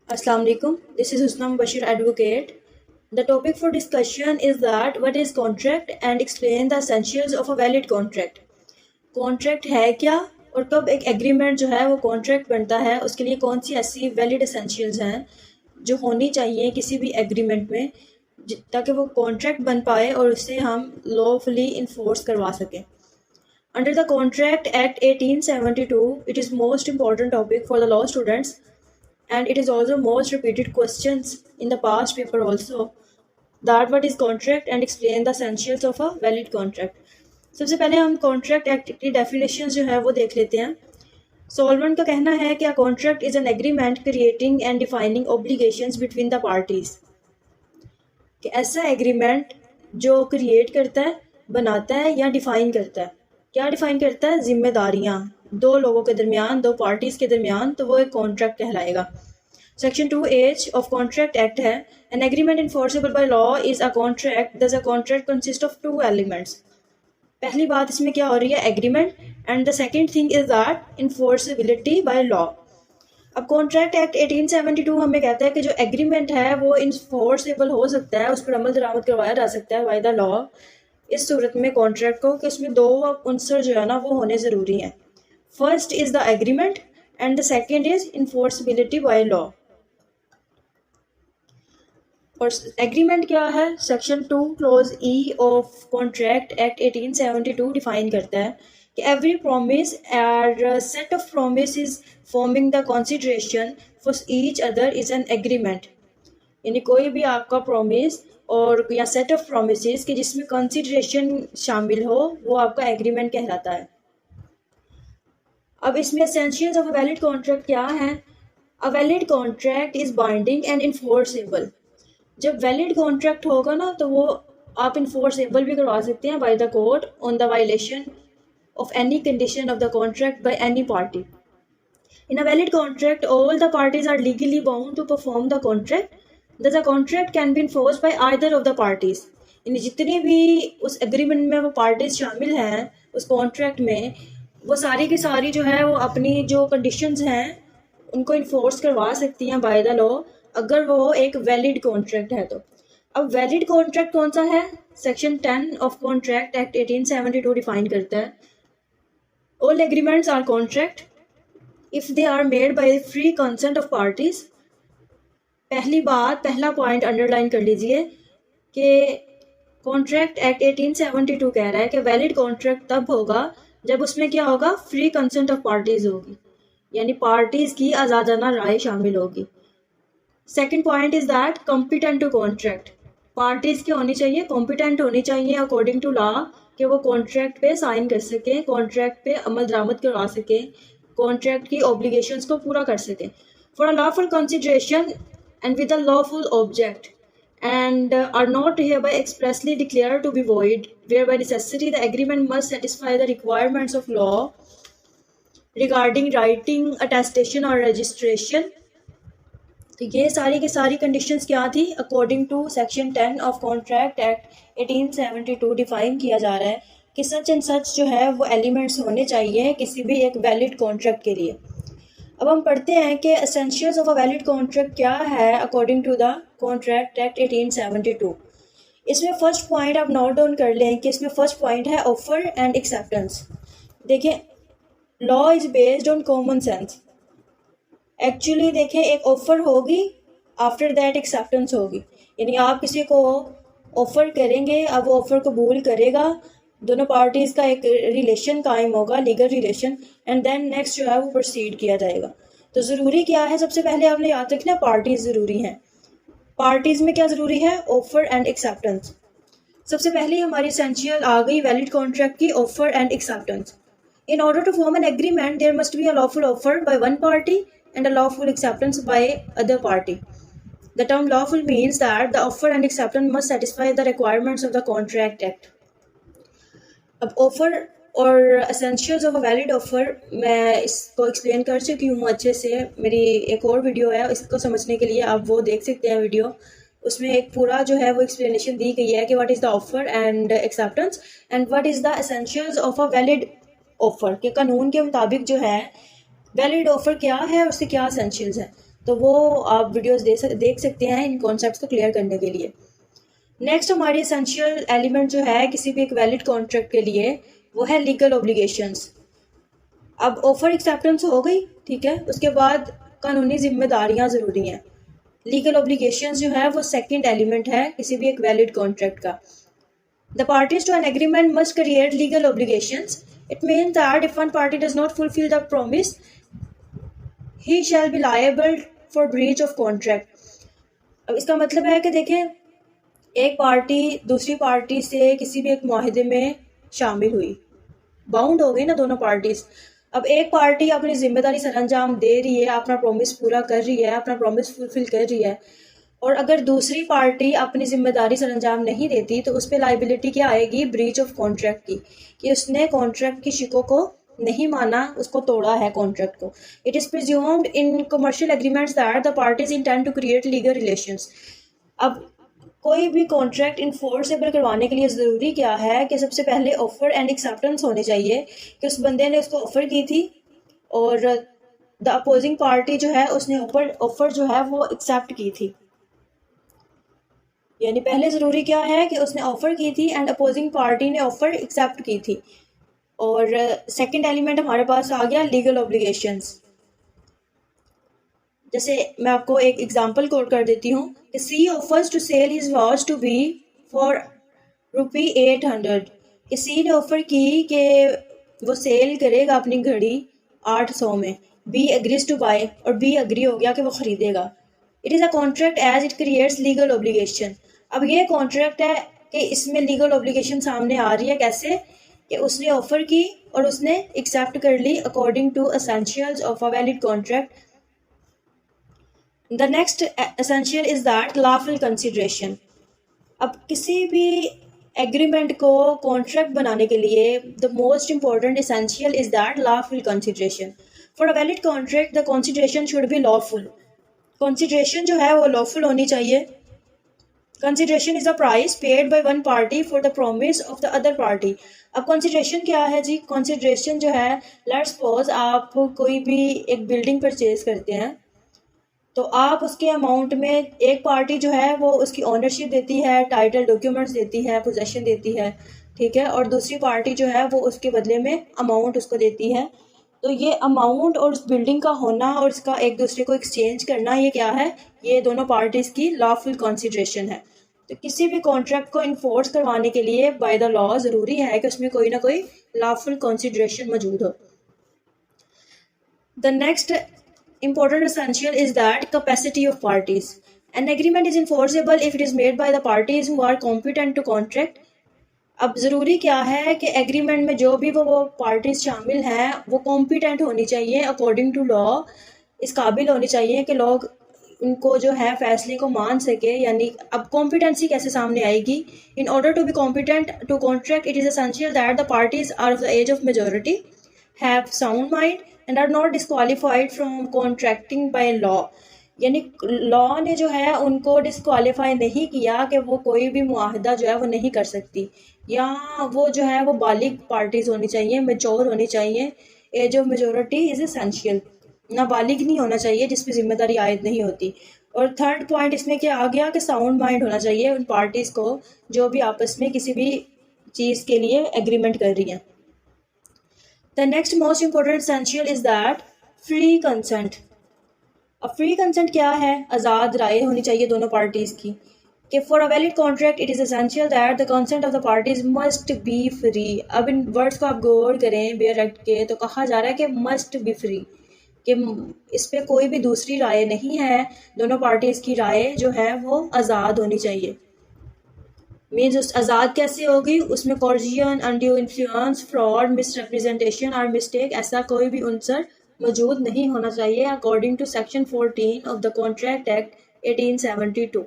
Assalamu alaikum. This is Husnam Bashir, advocate. The topic for discussion is that what is contract and explain the essentials of a valid contract. Contract है क्या और कब एक agreement जो है वो contract बनता है, उसके लिए कौन सी ऐसी वैलिड एसेंशियल्स हैं जो होनी चाहिए किसी भी एग्रीमेंट में ताकि वो कॉन्ट्रैक्ट बन पाए और उससे हम लॉफुली इन्फोर्स करवा सकें. Under the Contract Act 1872, it is most important topic for the law students and it is also most repeated questions in the past paper also, that what is contract and explain the essentials of a valid contract. सबसे पहले हम contract act की definition जो है वो देख लेते हैं. सॉल्वेंट का कहना है कि a contract is an agreement creating and defining obligations between the parties. कि ऐसा एग्रीमेंट जो क्रिएट करता है, बनाता है या डिफाइन करता है. क्या डिफाइन करता है? जिम्मेदारियां दो लोगों के दरमियान, दो पार्टीज के दरमियान, तो वो एक कॉन्ट्रैक्ट कहलाएगा. Section 2H of contract act है, an agreement enforceable by law is a contract. Thus a contract consist of two elements. पहली बात इसमें क्या हो रही है? Agreement. And the second thing is that enforceability by law. अब कॉन्ट्रैक्ट एक्ट 1872 हमें कहता है कि जो एग्रीमेंट है वो इन्फोर्सेबल हो सकता है, उस पर अमल दरामद करवाया जा सकता है बाय द लॉ. इस सूरत में कॉन्ट्रैक्ट को कि उसमें दो अंसर जो है ना वो होने ज़रूरी हैं. First is the agreement and the second is enforceability by law. और एग्रीमेंट क्या है? Section 2 clause e of contract act 1872 define करता है कि एवरी प्रॉमिस और set of promise forming the consideration for each other is an agreement. यानी कोई भी आपका प्रॉमिस और या सेट ऑफ प्रोमिस कि जिसमें कंसीडरेशन शामिल हो वो आपका एग्रीमेंट कहलाता है. अब इसमें essentials of a valid contract क्या है? अ valid contract is binding and enforceable. जब वैलिड कॉन्ट्रैक्ट होगा ना तो वो आप इन्फोर्सेबल भी करवा सकते हैं by the court on the violation of any condition of the contract by any party. In a valid contract all the parties are legally bound to perform the contract. The contract can be enforce by either of the parties. यानी जितनी भी उस agreement में वो parties शामिल हैं उस contract में, वो सारी की सारी जो है वो अपनी जो कंडीशंस हैं उनको इन्फोर्स करवा सकती हैं बाय द लॉ अगर वो एक वैलिड कॉन्ट्रैक्ट है तो. अब वैलिड कॉन्ट्रैक्ट कौन सा है? Section 10 of contract act 1872 define करता है all agreements are contract if they are made by free consent of parties. पहली बात, पहला पॉइंट अंडरलाइन कर लीजिए कि कॉन्ट्रैक्ट एक्ट 1872 कह रहा है कि वैलिड कॉन्ट्रैक्ट तब होगा जब उसमें क्या होगा? फ्री कंसेंट ऑफ पार्टीज होगी, यानी पार्टीज की आज़ादाना राय शामिल होगी. Second point is that competent to contract. Parties की होनी चाहिए, कॉम्पिटेंट होनी चाहिए अकॉर्डिंग टू लॉ कि वो कॉन्ट्रैक्ट पे साइन कर सकें, कॉन्ट्रैक्ट पे अमल दरामद करवा सकें, कॉन्ट्रैक्ट की ऑब्लिगेशंस को पूरा कर सकें. For a lawful consideration and with a lawful object and are not hereby expressly declared to be void, whereby necessary the agreement must satisfy the requirements of law regarding writing, attestation or registration. तो ये सारी की सारी conditions क्या थी? According to section 10 of contract act 1872 define किया जा रहा है कि सच एंड सच जो है वो एलिमेंट्स होने चाहिए किसी भी एक वैलिड कॉन्ट्रैक्ट के लिए. अब हम पढ़ते हैं कि essentials of a valid contract क्या है according to the contract act 1872. इसमें फर्स्ट पॉइंट आप नोट डाउन कर लें कि इसमें फर्स्ट पॉइंट है ऑफर एंड एक्सेप्टेंस. देखिए, law is based on common sense. Actually देखें, एक ऑफर होगी, आफ्टर दैट एक्सेप्टेंस होगी. यानी आप किसी को ऑफर करेंगे, अब वो ऑफर कबूल करेगा, दोनों पार्टीज का एक रिलेशन कायम होगा, legal relation, and then next जो है वो प्रोसीड किया जाएगा. तो ज़रूरी क्या है? सबसे पहले आपने याद रखना पार्टीज ज़रूरी हैं. पार्टीज में क्या ज़रूरी है? Offer and acceptance. सबसे पहले हमारी एसेंशियल आ गई वैलिड कॉन्ट्रैक्ट की, offer and acceptance. In order to form an agreement there must be a lawful offer by one party and a lawful acceptance by other party. The term lawful means that the offer and acceptance must satisfy the requirements of the Contract Act. अब offer और essentials of a valid offer मैं इसको explain कर चुकी हूँ अच्छे से. मेरी एक और वीडियो है, इसको समझने के लिए आप वो देख सकते हैं वीडियो. उसमें एक पूरा जो है वो एक्सप्लेनेशन दी गई है कि what is the offer and acceptance and what is the essentials of a valid offer. के कानून के मुताबिक जो है वैलिड ऑफर क्या है और उसके क्या एसेंशियल्स हैं. तो वो आप वीडियोस देख सकते हैं इन कॉन्सेप्ट्स को क्लियर करने के लिए। नेक्स्ट हमारी एसेंशियल एलिमेंट जो है किसी भी एक वैलिड कॉन्ट्रैक्ट के लिए वो है लीगल ऑब्लिगेशंस। अब ऑफर एक्सेप्टेंस हो गई, ठीक है, उसके बाद कानूनी जिम्मेदारियां ज़रूरी हैं। लीगल ऑब्लिगेशंस जो है वो सेकंड एलिमेंट है किसी भी एक वैलिड कॉन्ट्रैक्ट का। The parties to an agreement must create legal obligations. It means that if one party does not fulfill the promise, he shall be liable for breach of contract. अब इसका मतलब है कि देखें, एक पार्टी दूसरी party से किसी भी एक मुआहदे में शामिल हुई, बाउंड हो गई ना दोनों पार्टीज। अब एक पार्टी अपनी जिम्मेदारी सर अंजाम दे रही है, अपना प्रॉमिस पूरा कर रही है, अपना प्रॉमिस फुलफिल कर रही है, और अगर दूसरी पार्टी अपनी जिम्मेदारी सर अंजाम नहीं देती तो उस पर लाइबिलिटी क्या आएगी, ब्रीच ऑफ कॉन्ट्रैक्ट की, कि उसने कॉन्ट्रैक्ट की शिकों को नहीं माना, उसको तोड़ा है कॉन्ट्रैक्ट को। It is presumed in commercial agreements that the parties intend to create legal relations. अब कोई भी कॉन्ट्रैक्ट इन्फोर्सेबल करवाने के लिए ज़रूरी क्या है कि सबसे पहले ऑफर एंड एक्सेप्टेंस होनी चाहिए कि उस बंदे ने उसको ऑफर की थी और द अपोजिंग पार्टी जो है उसने ऑफर जो है वो एक्सेप्ट की थी। यानी पहले ज़रूरी क्या है कि उसने ऑफ़र की थी एंड अपोजिंग पार्टी ने ऑफ़र एक्सेप्ट की थी। और सेकंड एलिमेंट हमारे पास आ गया लीगल ऑब्लिगेशंस। जैसे मैं आपको एक एग्जांपल कोट कर देती हूँ कि C offers to sell his watch to B for ₹800 कि सी ने ऑफ़र की कि वो सेल करेगा अपनी घड़ी 800 में। बी एग्रीज टू बाय और बी एग्री हो गया कि वो ख़रीदेगा। It is a contract as it creates legal obligation. अब ये कॉन्ट्रैक्ट है कि इसमें लीगल ऑब्लिगेशन सामने आ रही है, कैसे कि उसने ऑफर की और उसने एक्सेप्ट कर ली according to essentials of a valid contract. The next essential is that lawful consideration. अब किसी भी एग्रीमेंट को कॉन्ट्रैक्ट बनाने के लिए the most important essential is that lawful consideration. For a valid contract the consideration should be lawful. Consideration जो है वो लॉफुल होनी चाहिए। Consideration is a price paid by one party for the promise of the other party. अब consideration क्या है जी? Consideration जो है, लेट्स सपोज आप कोई भी एक बिल्डिंग परचेज करते हैं तो आप उसके अमाउंट में एक पार्टी जो है वो उसकी ओनरशिप देती है, टाइटल डॉक्यूमेंट्स देती है, पोजेशन देती है, ठीक है, और दूसरी पार्टी जो है वो उसके बदले में अमाउंट उसको देती है। तो ये अमाउंट और उस बिल्डिंग का होना और इसका एक दूसरे को एक्सचेंज करना, ये क्या है? ये दोनों पार्टीज की लॉफुल कंसिडरेशन है। तो किसी भी कॉन्ट्रैक्ट को इन्फोर्स करवाने के लिए बाय द लॉ ज़रूरी है कि उसमें कोई ना कोई लॉफुल कंसिडरेशन मौजूद हो। The next important essential is that capacity of parties. An agreement is enforceable if it is made by the parties who are competent to contract. अब ज़रूरी क्या है कि एग्रीमेंट में जो भी वो पार्टीज शामिल हैं वो कॉम्पिटेंट होनी चाहिए अकॉर्डिंग टू लॉ। इस काबिल होनी चाहिए कि लोग उनको जो है फैसले को मान सके। यानी अब कॉम्पिटेंसी कैसे सामने आएगी? In order to be competent to contract it is essential that the parties are of the age of majority, have sound mind and are not disqualified from contracting by law. यानी law ने जो है उनको disqualify नहीं किया कि वो कोई भी मुआहदा जो है वो नहीं कर सकती, या वो जो है वो बालिग पार्टीज होनी चाहिए, मेच्योर होनी चाहिए। Age of majority is essential. नाबालिग नहीं होना चाहिए जिस पे जिम्मेदारी आयद नहीं होती। और थर्ड पॉइंट इसमें क्या आ गया कि साउंड माइंड होना चाहिए उन पार्टीज़ को जो भी आपस में किसी भी चीज़ के लिए एग्रीमेंट कर रही हैं। The next most important essential is that free consent. अब फ्री कंसेंट क्या है? आज़ाद राय होनी चाहिए दोनों पार्टीज़ की कि for a valid contract it is essential that the consent of the parties must be free. अब इन वर्ड्स को आप गौर करें बेयर एक्ट के, तो कहा जा रहा है कि मस्ट बी फ्री, कि इस पर कोई भी दूसरी राय नहीं है, दोनों पार्टीज़ की राय जो है वो आज़ाद होनी चाहिए। मीन्स उस आज़ाद कैसे होगी? उसमें coercion, undue influence, fraud, misrepresentation और मिस्टेक ऐसा कोई भी उनसर मौजूद नहीं होना चाहिए according to section 14 of the contract act 1872।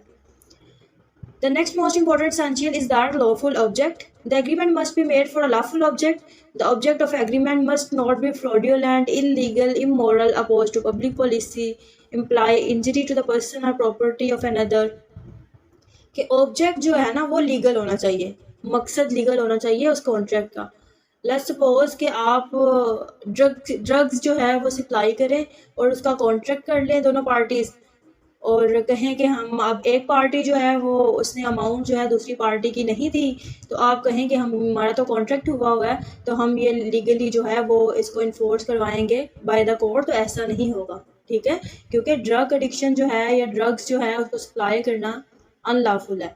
The next most important essential is that lawful object. The agreement must be made for a lawful object. The object of agreement must not be fraudulent, illegal, immoral, opposed to public policy, imply injury to the person or property of another. कि object जो है ना वो legal होना चाहिए, मकसद legal होना चाहिए उस कॉन्ट्रैक्ट का। लेट्स सपोज कि आप ड्रग्स जो है वो सप्लाई करें और उसका कॉन्ट्रैक्ट कर लें दोनों पार्टीज, और कहें कि हम अब एक पार्टी जो है वो उसने अमाउंट जो है दूसरी पार्टी की नहीं दी, तो आप कहें कि हमारा तो कॉन्ट्रैक्ट हुआ है तो हम ये लीगली जो है वो इसको इन्फोर्स करवाएंगे बाय द कोर्ट। तो ऐसा नहीं होगा, ठीक है, क्योंकि ड्रग एडिक्शन जो है या ड्रग्स जो है उसको सप्लाई करना अनलॉफुल है।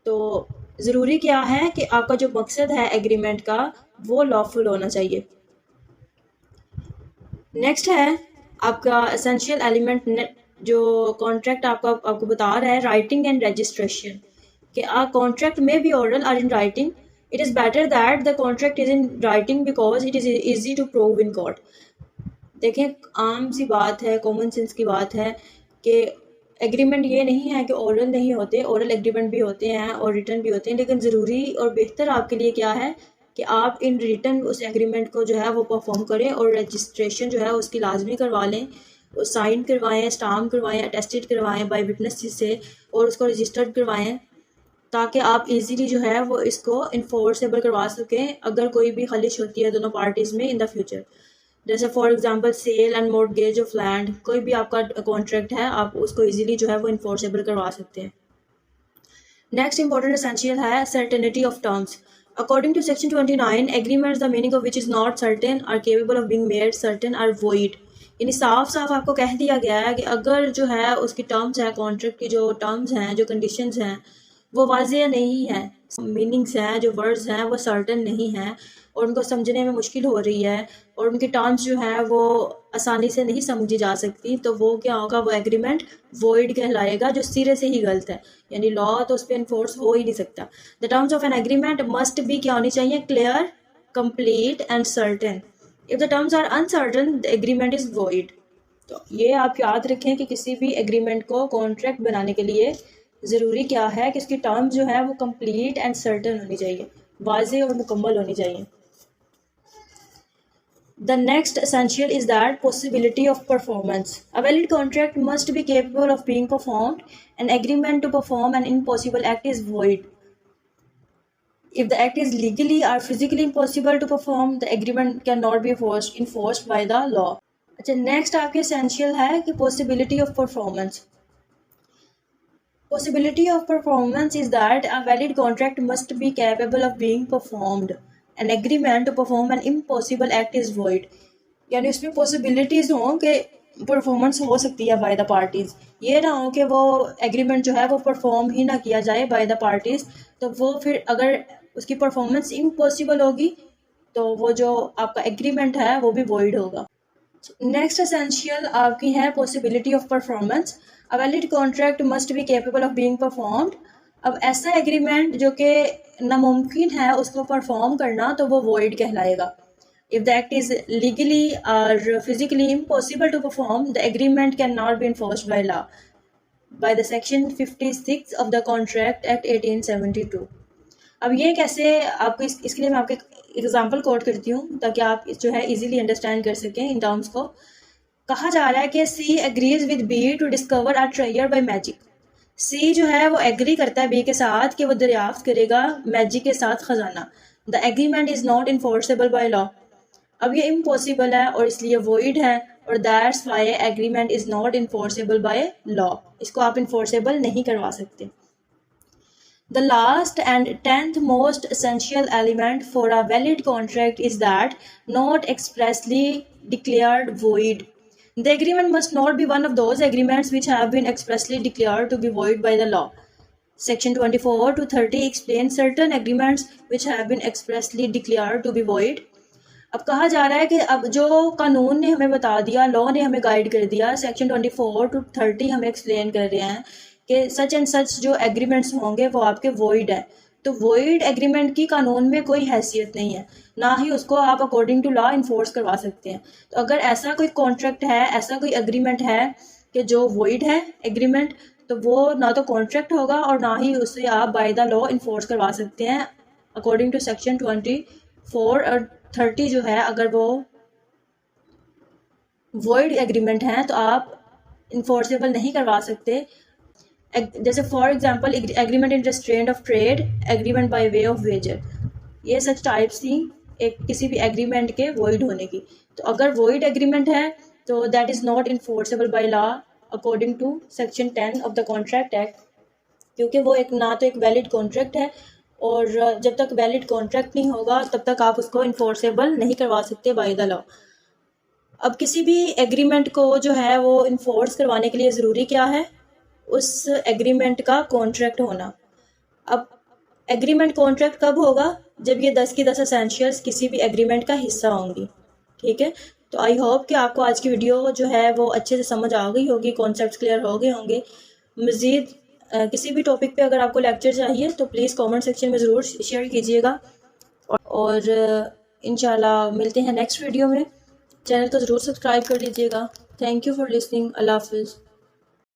तो ज़रूरी क्या है कि आपका जो मकसद है एग्रीमेंट का वो लॉफुल होना चाहिए। नेक्स्ट है आपका एसेंशियल एलिमेंट जो कॉन्ट्रैक्ट आपको बता रहा है, राइटिंग एंड रजिस्ट्रेशन, कि a contract may be oral or in writing. It is better that the contract is in writing because it is easy to prove in court. देखें, आम सी बात है, कॉमन सेंस की बात है कि एग्रीमेंट ये नहीं है कि ओरल नहीं होते, ओरल एग्रीमेंट भी होते हैं और रिटर्न भी होते हैं, लेकिन ज़रूरी और बेहतर आपके लिए क्या है कि आप इन रिटर्न उस एग्रीमेंट को जो है वो परफॉर्म करें और रजिस्ट्रेशन जो है उसकी लाजमी करवा लें, साइन करवाएं, स्टाम्प करवाएं, अटेस्टेड करवाएं बाय विटनेस से, और उसको रजिस्टर्ड करवाएं ताकि आप इजीली जो है वो इसको इन्फोर्सेबल करवा सकें अगर कोई भी खलिश होती है दोनों पार्टीज़ में इन द फ्यूचर। जैसे for example sale and mortgage of land, कोई भी आपका कॉन्ट्रैक्ट है आप उसको इजीली जो है वो इन्फोर्सेबल करवा सकते हैं। नेक्स्ट इंपॉर्टेंट एसेंशियल है certainty of terms. According to section 29, agreements the meaning of which is not certain or capable of being made certain are void. यानी साफ साफ आपको कह दिया गया है कि अगर जो है उसकी टर्म्स है, कॉन्ट्रैक्ट की जो टर्म्स हैं, जो कंडीशंस हैं वो वाज़ेह नहीं है, मीनिंग्स हैं, जो वर्ड्स हैं वो सर्टन नहीं हैं और उनको समझने में मुश्किल हो रही है और उनकी टर्म्स जो है वो आसानी से नहीं समझी जा सकती, तो वो क्या होगा, वो एग्रीमेंट वॉइड कहलाएगा, जो सिरे से ही गलत है, यानी लॉ तो उस पर इन्फोर्स हो ही नहीं सकता। The terms of an agreement must be क्या होनी चाहिए, clear, complete and certain. If the terms are uncertain the agreement is void. तो ये आप याद रखें कि किसी भी एग्रीमेंट को कॉन्ट्रैक्ट बनाने के लिए ज़रूरी क्या है कि इसकी टर्म जो है वो कंप्लीट एंड सर्टन होनी चाहिए, वाज़ेह और मुकम्मल होनी चाहिए। The next essential is that possibility of performance. A valid contract must be capable of being performed. An agreement to perform an impossible act is void. If the act is legally or physically impossible to perform, the agreement cannot be enforced by the law. अच्छा, next आपके essential है कि possibility of performance. Possibility of performance is that a valid contract must be capable of being performed. An agreement to perform an impossible act is void. यानी उसमें possibilities हों कि performance हो सकती है बाय द पार्टीज़, ये ना हो कि वो एग्रीमेंट जो है वो परफॉर्म ही ना किया जाए बाय द पार्टीज़, तो वो फिर अगर उसकी परफॉर्मेंस इम्पॉसिबल होगी तो वो जो आपका एग्रीमेंट है वो भी वॉइड होगा। नेक्स्ट एसेंशियल आपकी है possibility of performance. A valid contract must be capable of being performed. अब ऐसा एग्रीमेंट जो कि नामुमकिन है उसको परफॉर्म करना तो वो वॉइड कहलाएगा। If the act is legally or physically impossible to perform, the agreement cannot be enforced by law. By the section 56 of the Contract Act 1872. अब ये कैसे आपको इसके लिए मैं आपको एग्जांपल कोट करती हूँ ताकि आप जो है इजीली अंडरस्टैंड कर सकें इन टर्म्स को। कहा जा रहा है कि C agrees with B to discover a treasure by magic. C जो है वो एग्री करता है बी के साथ कि वो दरियाफ्त करेगा मैजिक के साथ खजाना। The agreement is not enforceable by law. अब ये इम्पॉसिबल है और इसलिए वॉइड है और that's why agreement is not enforceable by law. इसको आप इन्फोर्सेबल नहीं करवा सकते। The last and 10th most essential element for a valid contract is that not expressly declared void. The agreement must not be one of those agreements which have been expressly declared to be void by the law. Section 24 to 30 explain certain agreements which have been expressly declared to be void. अब कहा जा रहा है कि अब जो कानून ने हमें बता दिया, लॉ ने हमें गाइड कर दिया, सेक्शन 24 to 30 हमें एक्सप्लेन कर रहे हैं कि सच एंड सच जो एग्रीमेंट्स होंगे वो आपके वॉइड है। तो वॉइड एग्रीमेंट की कानून में कोई हैसियत नहीं है, ना ही उसको आप अकॉर्डिंग टू लॉ इन्फोर्स करवा सकते हैं। तो अगर ऐसा कोई कॉन्ट्रैक्ट है, ऐसा कोई एग्रीमेंट है कि जो वॉइड है एग्रीमेंट, तो वो ना तो कॉन्ट्रैक्ट होगा और ना ही उसे आप बाय द लॉ इन्फोर्स करवा सकते हैं अकॉर्डिंग टू सेक्शन 24 और 30 जो है। अगर वो वॉइड एग्रीमेंट हैं तो आप इन्फोर्सेबल नहीं करवा सकते। जैसे for example agreement in restraint of trade, agreement by way of wager, ये सच टाइप्स थी एक किसी भी एग्रीमेंट के वॉइड होने की। तो अगर वॉइड एग्रीमेंट है तो that is not enforceable by law according to section 10 of the contract act, क्योंकि वो एक ना तो एक वैलिड कॉन्ट्रैक्ट है और जब तक वैलिड कॉन्ट्रैक्ट नहीं होगा तब तक आप उसको इन्फोर्सेबल नहीं करवा सकते बाय द लॉ। अब किसी भी एग्रीमेंट को जो है वो इन्फोर्स करवाने के लिए ज़रूरी क्या है, उस एग्रीमेंट का कॉन्ट्रैक्ट होना। अब एग्रीमेंट कॉन्ट्रैक्ट कब होगा, जब ये 10 की 10 एसेंशियल्स किसी भी एग्रीमेंट का हिस्सा होंगी। ठीक है, तो आई होप कि आपको आज की वीडियो जो है वो अच्छे से समझ आ गई होगी, कॉन्सेप्ट्स क्लियर हो गए होंगे। मज़ीद किसी भी टॉपिक पे अगर आपको लेक्चर चाहिए तो प्लीज़ कमेंट सेक्शन में ज़रूर शेयर कीजिएगा और इंशाल्लाह मिलते हैं नेक्स्ट वीडियो में। चैनल को ज़रूर सब्सक्राइब कर लीजिएगा। Thank you for listening. अल्लाह हाफिज़।